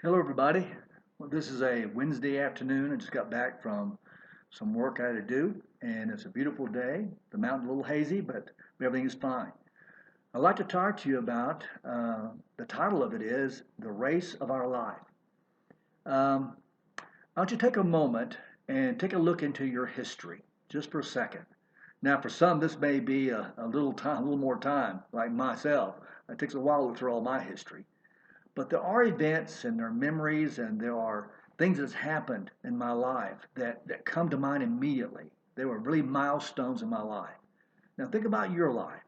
Hello, everybody. Well, this is a Wednesday afternoon. I just got back from some work I had to do, and it's a beautiful day. The mountain's a little hazy, but everything is fine. I'd like to talk to you about the title of it is The Race of Our Life. Um, I want you to take a moment and take a look into your history just for a second. Now, for some, this may be a little time, a little more time, like myself. It takes a while to look through all my history. But there are events and there are memories and there are things that's happened in my life that come to mind immediately. They were really milestones in my life. Now think about your life.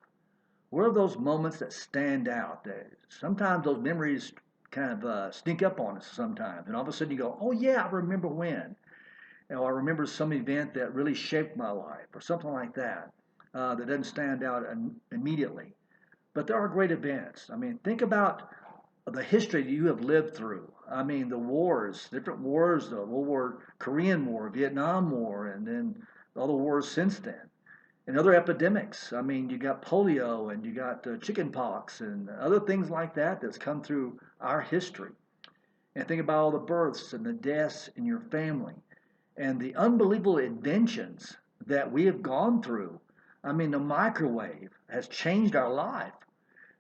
What are those moments that stand out? That sometimes those memories kind of sneak up on us sometimes. And all of a sudden you go, oh yeah, I remember when. Or I remember some event that really shaped my life or something like that that doesn't stand out immediately. But there are great events. I mean, think about the history that you have lived through. I mean, the wars, different wars, the World War, Korean War, Vietnam War, and then all the wars since then, and other epidemics. I mean, you got polio and you got chicken pox and other things like that that's come through our history. And think about all the births and the deaths in your family and the unbelievable inventions that we have gone through. I mean, the microwave has changed our life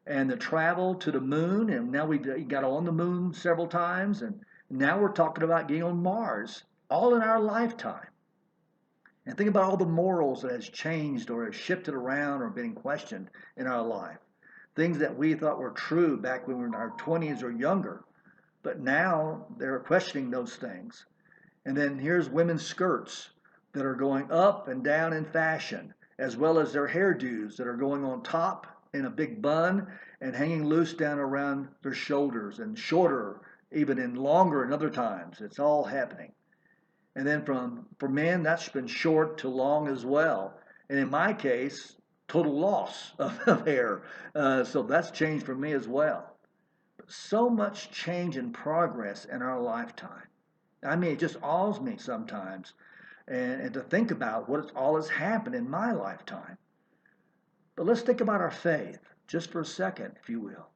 and the travel to the moon, and now we got on the moon several times, and now we're talking about getting on Mars, all in our lifetime. And think about all the morals that has changed or has shifted around or been questioned in our life. Things that we thought were true back when we were in our 20s or younger, but now they're questioning those things. And then here's women's skirts that are going up and down in fashion, as well as their hairdos that are going on top in a big bun and hanging loose down around their shoulders and shorter, even and longer in other times. It's all happening. And then for men, that's been short to long as well. And in my case, total loss of hair. So that's changed for me as well. But so much change and progress in our lifetime. I mean, it just awes me sometimes, and to think about what all has happened in my lifetime. But let's think about our faith, just for a second, if you will.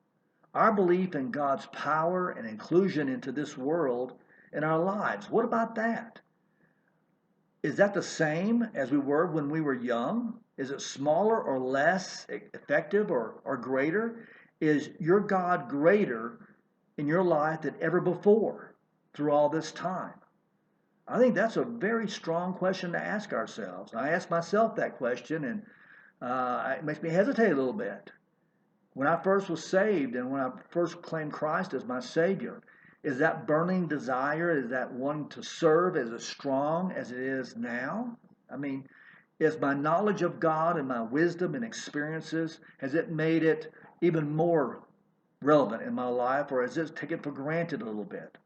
Our belief in God's power and inclusion into this world in our lives. What about that? Is that the same as we were when we were young? Is it smaller or less effective or greater? Is your God greater in your life than ever before through all this time? I think that's a very strong question to ask ourselves. I ask myself that question, and it makes me hesitate a little bit. When I first was saved and when I first claimed Christ as my Savior, is that burning desire, is that wanting to serve as strong as it is now? I mean, is my knowledge of God and my wisdom and experiences, has it made it even more relevant in my life, or has it taken it for granted a little bit?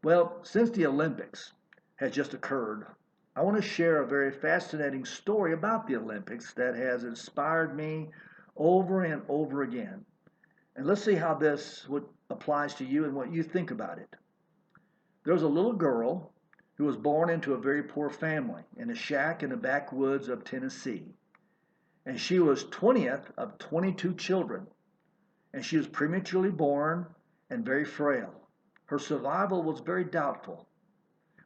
Well, since the Olympics has just occurred, I want to share a very fascinating story about the Olympics that has inspired me over and over again. And let's see how this applies to you and what you think about it. There was a little girl who was born into a very poor family in a shack in the backwoods of Tennessee. And she was 20th of 22 children. And she was prematurely born and very frail. Her survival was very doubtful.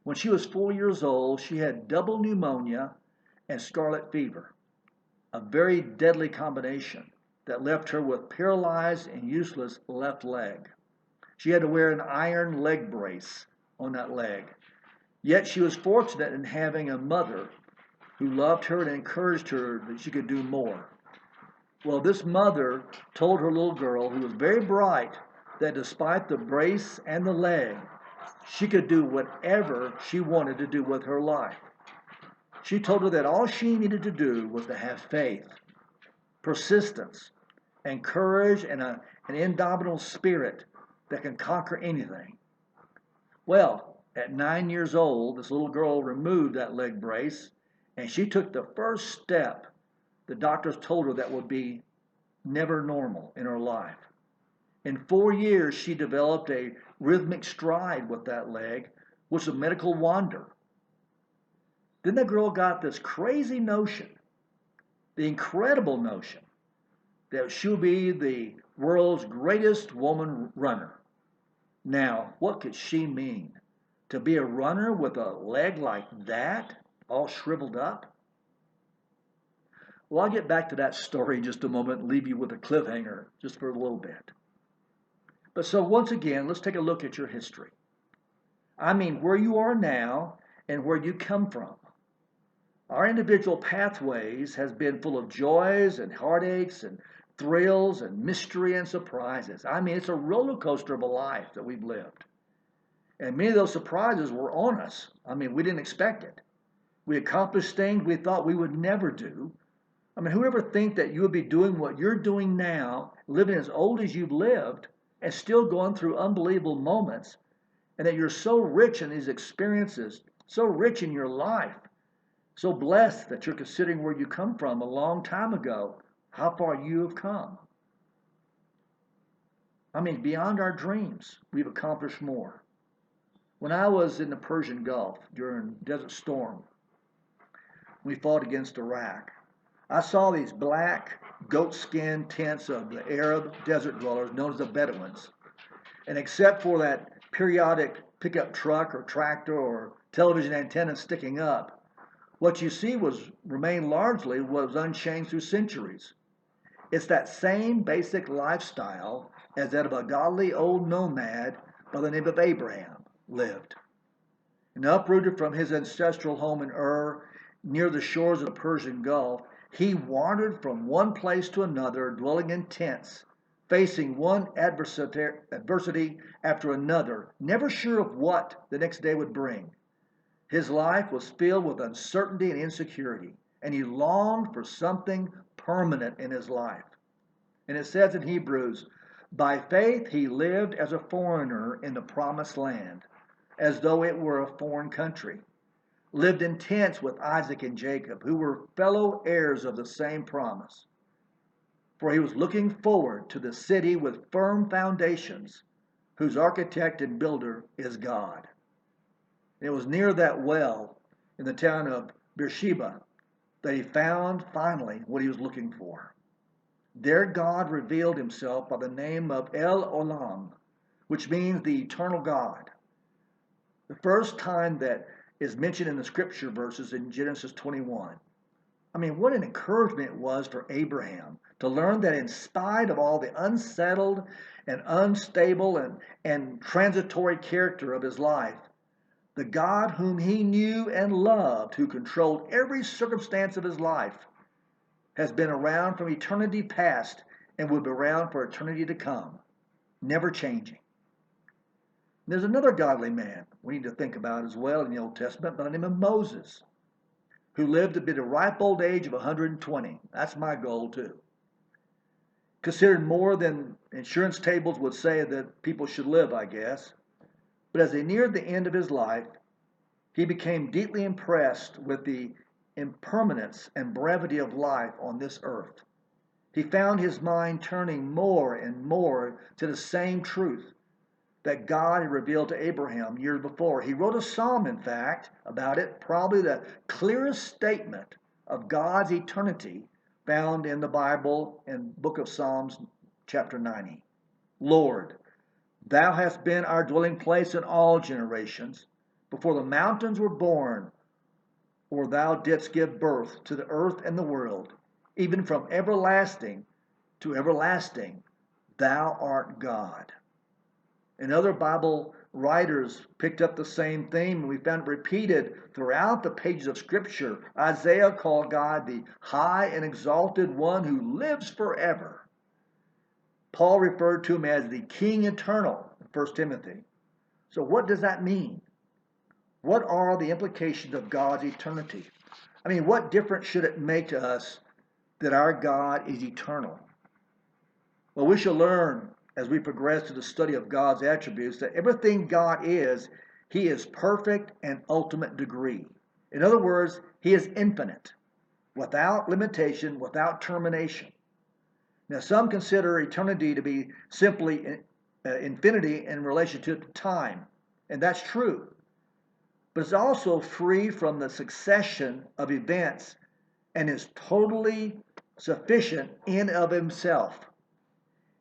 When she was 4 years old, she had double pneumonia and scarlet fever, a very deadly combination that left her with paralyzed and useless left leg. She had to wear an iron leg brace on that leg. Yet she was fortunate in having a mother who loved her and encouraged her that she could do more. Well, this mother told her little girl, who was very bright, that despite the brace and the leg, she could do whatever she wanted to do with her life. She told her that all she needed to do was to have faith, persistence, and courage and an indomitable spirit that can conquer anything. Well, at 9 years old, this little girl removed that leg brace and she took the first step the doctors told her that would be never normal in her life. In 4 years, she developed a rhythmic stride with that leg, which was a medical wonder. Then the girl got this crazy notion, the incredible notion, that she'll be the world's greatest woman runner. Now, what could she mean? To be a runner with a leg like that, all shriveled up? Well, I'll get back to that story in just a moment and leave you with a cliffhanger just for a little bit. But so, once again, let's take a look at your history. I mean, where you are now and where you come from. Our individual pathways has been full of joys and heartaches and thrills and mystery and surprises. I mean, it's a roller coaster of a life that we've lived. And many of those surprises were on us. I mean, we didn't expect it. We accomplished things we thought we would never do. I mean, who ever think that you would be doing what you're doing now, living as old as you've lived, and still going through unbelievable moments, and that you're so rich in these experiences, so rich in your life, so blessed that you're considering where you come from a long time ago, how far you have come. I mean, beyond our dreams, we've accomplished more. When I was in the Persian Gulf during Desert Storm, we fought against Iraq. I saw these black goatskin tents of the Arab desert dwellers known as the Bedouins. And except for that periodic pickup truck or tractor or television antenna sticking up, what you see was remained largely what was unchanged through centuries. It's that same basic lifestyle as that of a godly old nomad by the name of Abraham lived. And uprooted from his ancestral home in Ur, near the shores of the Persian Gulf, he wandered from one place to another, dwelling in tents, facing one adversity after another, never sure of what the next day would bring. His life was filled with uncertainty and insecurity, and he longed for something permanent in his life. And it says in Hebrews, by faith he lived as a foreigner in the promised land, as though it were a foreign country. Lived in tents with Isaac and Jacob, who were fellow heirs of the same promise. For he was looking forward to the city with firm foundations, whose architect and builder is God. It was near that well in the town of Beersheba that he found finally what he was looking for. There God revealed himself by the name of El Olam, which means the eternal God. The first time that is mentioned in the scripture verses in Genesis 21. I mean, what an encouragement it was for Abraham to learn that in spite of all the unsettled and unstable and transitory character of his life, the God whom he knew and loved, who controlled every circumstance of his life, has been around from eternity past and will be around for eternity to come, never changing. There's another godly man we need to think about as well in the Old Testament by the name of Moses, who lived to be the ripe old age of 120. That's my goal too. Considered more than insurance tables would say that people should live, I guess. But as he neared the end of his life, he became deeply impressed with the impermanence and brevity of life on this earth. He found his mind turning more and more to the same truth that God had revealed to Abraham years before. He wrote a psalm, in fact, about it, probably the clearest statement of God's eternity found in the Bible in book of Psalms, chapter 90. Lord, thou hast been our dwelling place in all generations, before the mountains were born, or thou didst give birth to the earth and the world, even from everlasting to everlasting, thou art God. And other Bible writers picked up the same theme, and we found it repeated throughout the pages of Scripture. Isaiah called God the high and exalted one who lives forever. Paul referred to him as the King Eternal in 1 Timothy. So what does that mean? What are the implications of God's eternity? I mean, what difference should it make to us that our God is eternal? Well, we shall learn as we progress to the study of God's attributes that everything God is, he is perfect and ultimate degree. In other words, he is infinite, without limitation, without termination. Now, some consider eternity to be simply infinity in relation to time, and that's true. But it's also free from the succession of events and is totally sufficient in of himself.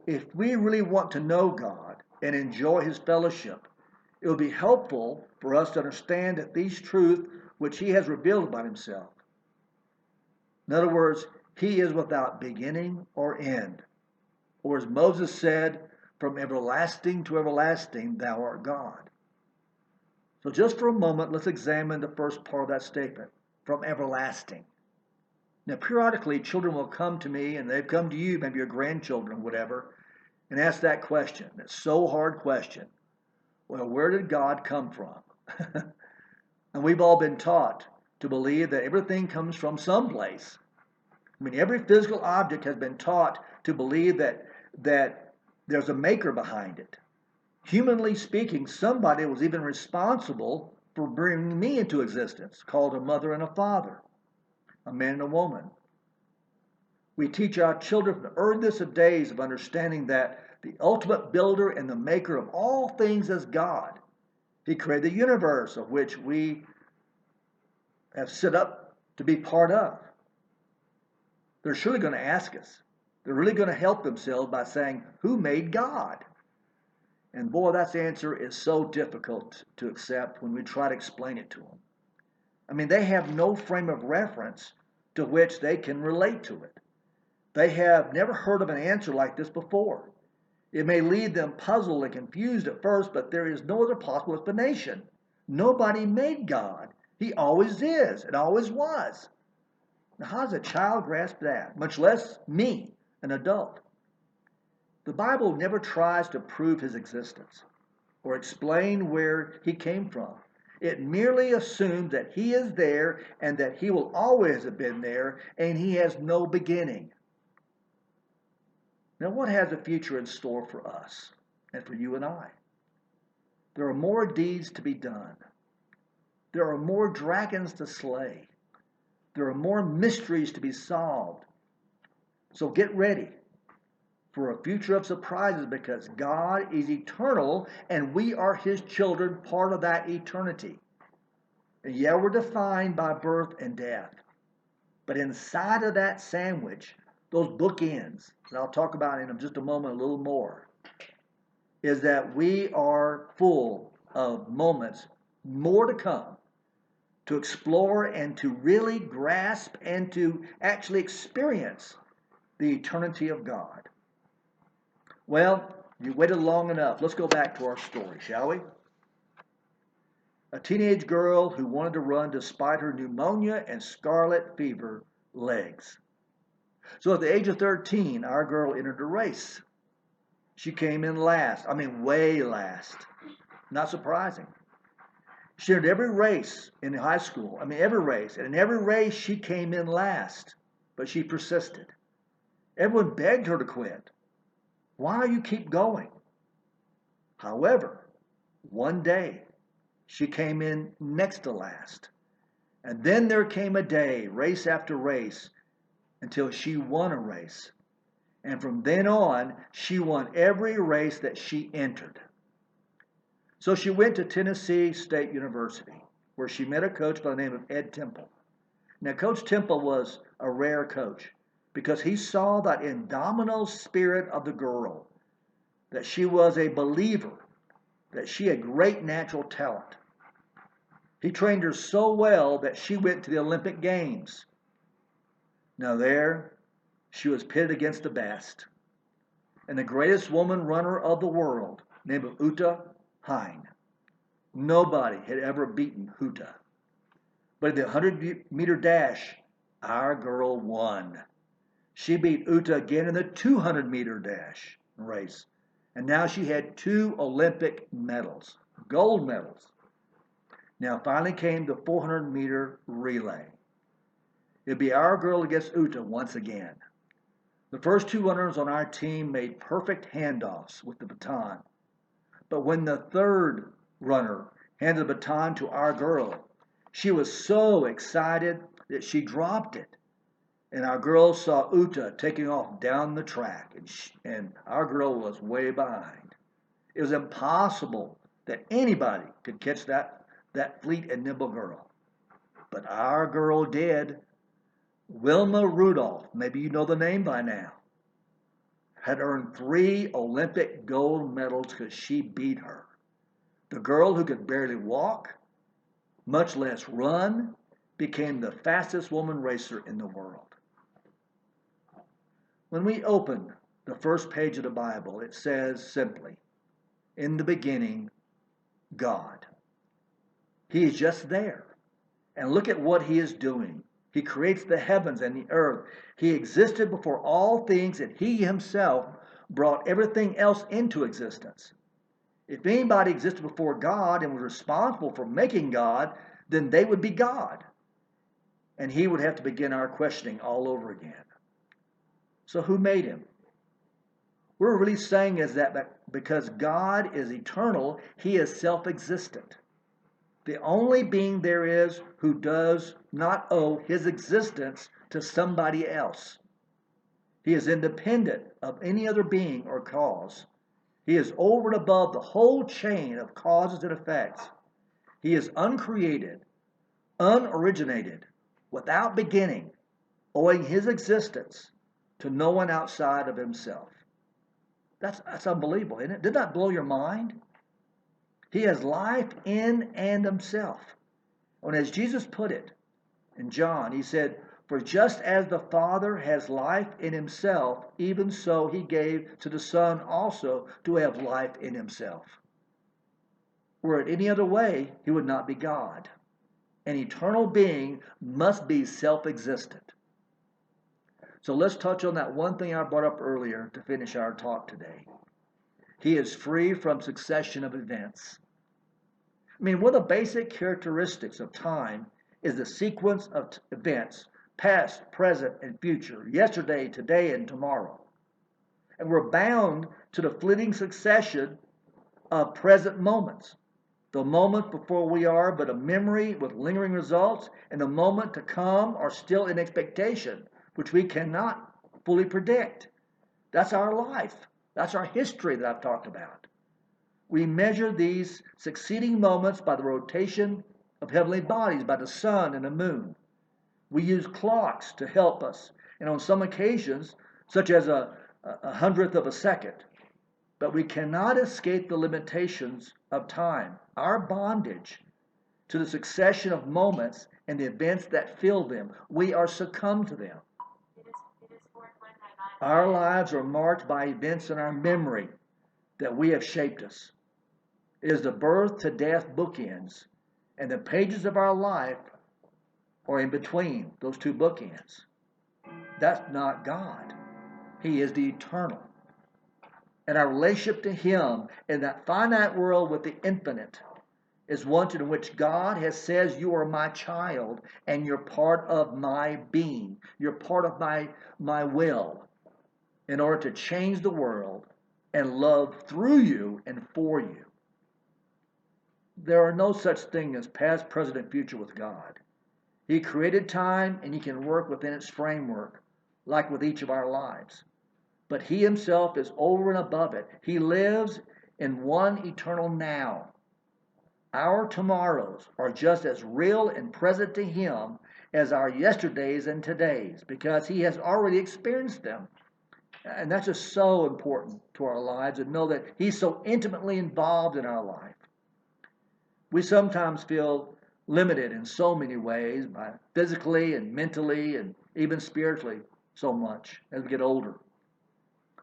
If we really want to know God, and enjoy his fellowship. It will be helpful for us to understand that these truths which he has revealed about himself. In other words, he is without beginning or end. Or as Moses said, from everlasting to everlasting, thou art God. So just for a moment, let's examine the first part of that statement, from everlasting. Now, periodically, children will come to me, and they've come to you, maybe your grandchildren, whatever, and ask that question. It's so hard question. Well, where did God come from? And we've all been taught to believe that everything comes from someplace. I mean, every physical object has been taught to believe that there's a maker behind it. Humanly speaking, somebody was even responsible for bringing me into existence, called a mother and a father, a man and a woman. We teach our children from the earliest of days of understanding that the ultimate builder and the maker of all things is God. He created the universe of which we have set up to be part of. They're surely going to ask us. They're really going to help themselves by saying, who made God? And boy, that answer is so difficult to accept when we try to explain it to them. I mean, they have no frame of reference to which they can relate to it. They have never heard of an answer like this before. It may leave them puzzled and confused at first, but there is no other possible explanation. Nobody made God. He always is and always was. Now, how does a child grasp that, much less me, an adult? The Bible never tries to prove his existence or explain where he came from. It merely assumes that he is there and that he will always have been there and he has no beginning. Now, what has the future in store for us and for you and I? There are more deeds to be done. There are more dragons to slay. There are more mysteries to be solved. So get ready for a future of surprises because God is eternal and we are his children, part of that eternity. And yeah, we're defined by birth and death. But inside of that sandwich, those bookends, that I'll talk about in just a moment a little more, is that we are full of moments, more to come, to explore and to really grasp and to actually experience the eternity of God. Well, you waited long enough. Let's go back to our story, shall we? A teenage girl who wanted to run despite her pneumonia and scarlet fever legs. So at the age of 13, our girl entered a race. She came in last. I mean, way last. Not surprising. She entered every race in high school. I mean, every race. And in every race, she came in last. But she persisted. Everyone begged her to quit. Why do you keep going? However, one day, she came in next to last. And then there came a day, race after race, until she won a race. And from then on, she won every race that she entered. So she went to Tennessee State University, where she met a coach by the name of Ed Temple. Now, Coach Temple was a rare coach because he saw that indomitable spirit of the girl, that she was a believer, that she had great natural talent. He trained her so well that she went to the Olympic Games. Now there, she was pitted against the best, and the greatest woman runner of the world, named Uta Hagen. Nobody had ever beaten Uta. But in the 100-meter dash, our girl won. She beat Uta again in the 200-meter dash race. And now she had 2 Olympic medals, gold medals. Now finally came the 400-meter relay. It'd be our girl against Uta once again. The first 2 runners on our team made perfect handoffs with the baton. But when the third runner handed the baton to our girl, she was so excited that she dropped it. And our girl saw Uta taking off down the track, and our girl was way behind. It was impossible that anybody could catch that fleet and nimble girl. But our girl did. Wilma Rudolph, maybe you know the name by now. had earned 3 Olympic gold medals because she beat her. The girl who could barely walk, much less run, became the fastest woman racer in the world. When we open the first page of the Bible, it says simply, in the beginning, God. He is just there. And look at what he is doing. He creates the heavens and the earth. He existed before all things, and he himself brought everything else into existence. If anybody existed before God and was responsible for making God, then they would be God. And he would have to begin our questioning all over again. So who made him? We're really saying is that because God is eternal, he is self-existent. The only being there is who does not owe his existence to somebody else. He is independent of any other being or cause. He is over and above the whole chain of causes and effects. He is uncreated, unoriginated, without beginning, owing his existence to no one outside of himself. That's unbelievable, isn't it? Did that blow your mind? He has life in and himself. And as Jesus put it in John, he said, "For just as the Father has life in himself, even so he gave to the Son also to have life in himself." Were it any other way, he would not be God. An eternal being must be self-existent. So let's touch on that one thing I brought up earlier to finish our talk today. He is free from succession of events. I mean, one of the basic characteristics of time is the sequence of events, past, present, and future, yesterday, today, and tomorrow. And we're bound to the flitting succession of present moments. The moment before we are but a memory with lingering results, and the moment to come are still in expectation, which we cannot fully predict. That's our life. That's our history that I've talked about. We measure these succeeding moments by the rotation of heavenly bodies, by the sun and the moon. We use clocks to help us, and on some occasions, such as a hundredth of a second. But we cannot escape the limitations of time, our bondage to the succession of moments and the events that fill them. We are succumbed to them. Our lives are marked by events in our memory that we have shaped us. It is the birth to death bookends, and the pages of our life are in between those two bookends. That's not God. He is the eternal. And our relationship to him in that finite world with the infinite is one in which God has said, "You are my child, and you're part of my being. You're part of my will," in order to change the world and love through you and for you. There are no such thing as past, present, and future with God. He created time, and he can work within its framework, like with each of our lives. But he himself is over and above it. He lives in one eternal now. Our tomorrows are just as real and present to him as our yesterdays and todays, because he has already experienced them. And that's just so important to our lives, and know that he's so intimately involved in our life. We sometimes feel limited in so many ways, by physically and mentally and even spiritually, so much as we get older.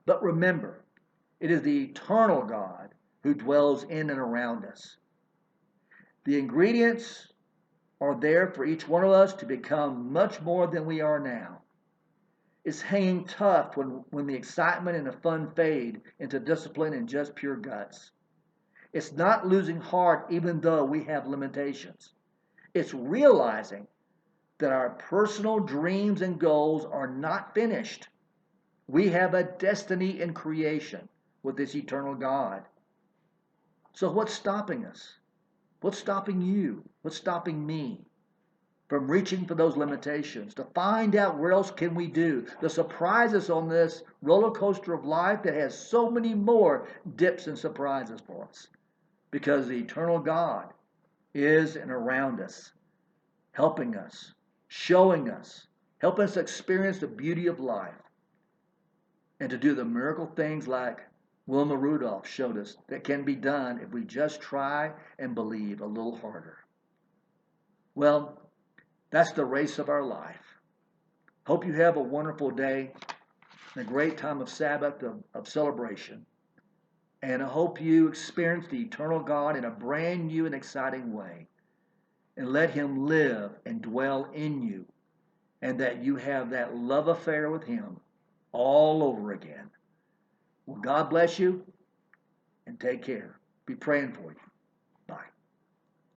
But remember, it is the eternal God who dwells in and around us. The ingredients are there for each one of us to become much more than we are now. It's hanging tough when the excitement and the fun fade into discipline and just pure guts. It's not losing heart even though we have limitations. It's realizing that our personal dreams and goals are not finished. We have a destiny in creation with this eternal God. So what's stopping us? What's stopping you? What's stopping me from reaching for those limitations, to find out what else can we do, to surprise us on this roller coaster of life that has so many more dips and surprises for us? Because the eternal God is and around us, helping us, showing us, helping us experience the beauty of life. and to do the miracle things like Wilma Rudolph showed us that can be done if we just try and believe a little harder. Well, that's the race of our life. Hope you have a wonderful day and a great time of Sabbath of celebration. And I hope you experience the eternal God in a brand new and exciting way. And let Him live and dwell in you. And that you have that love affair with Him all over again. Well, God bless you and take care. Be praying for you.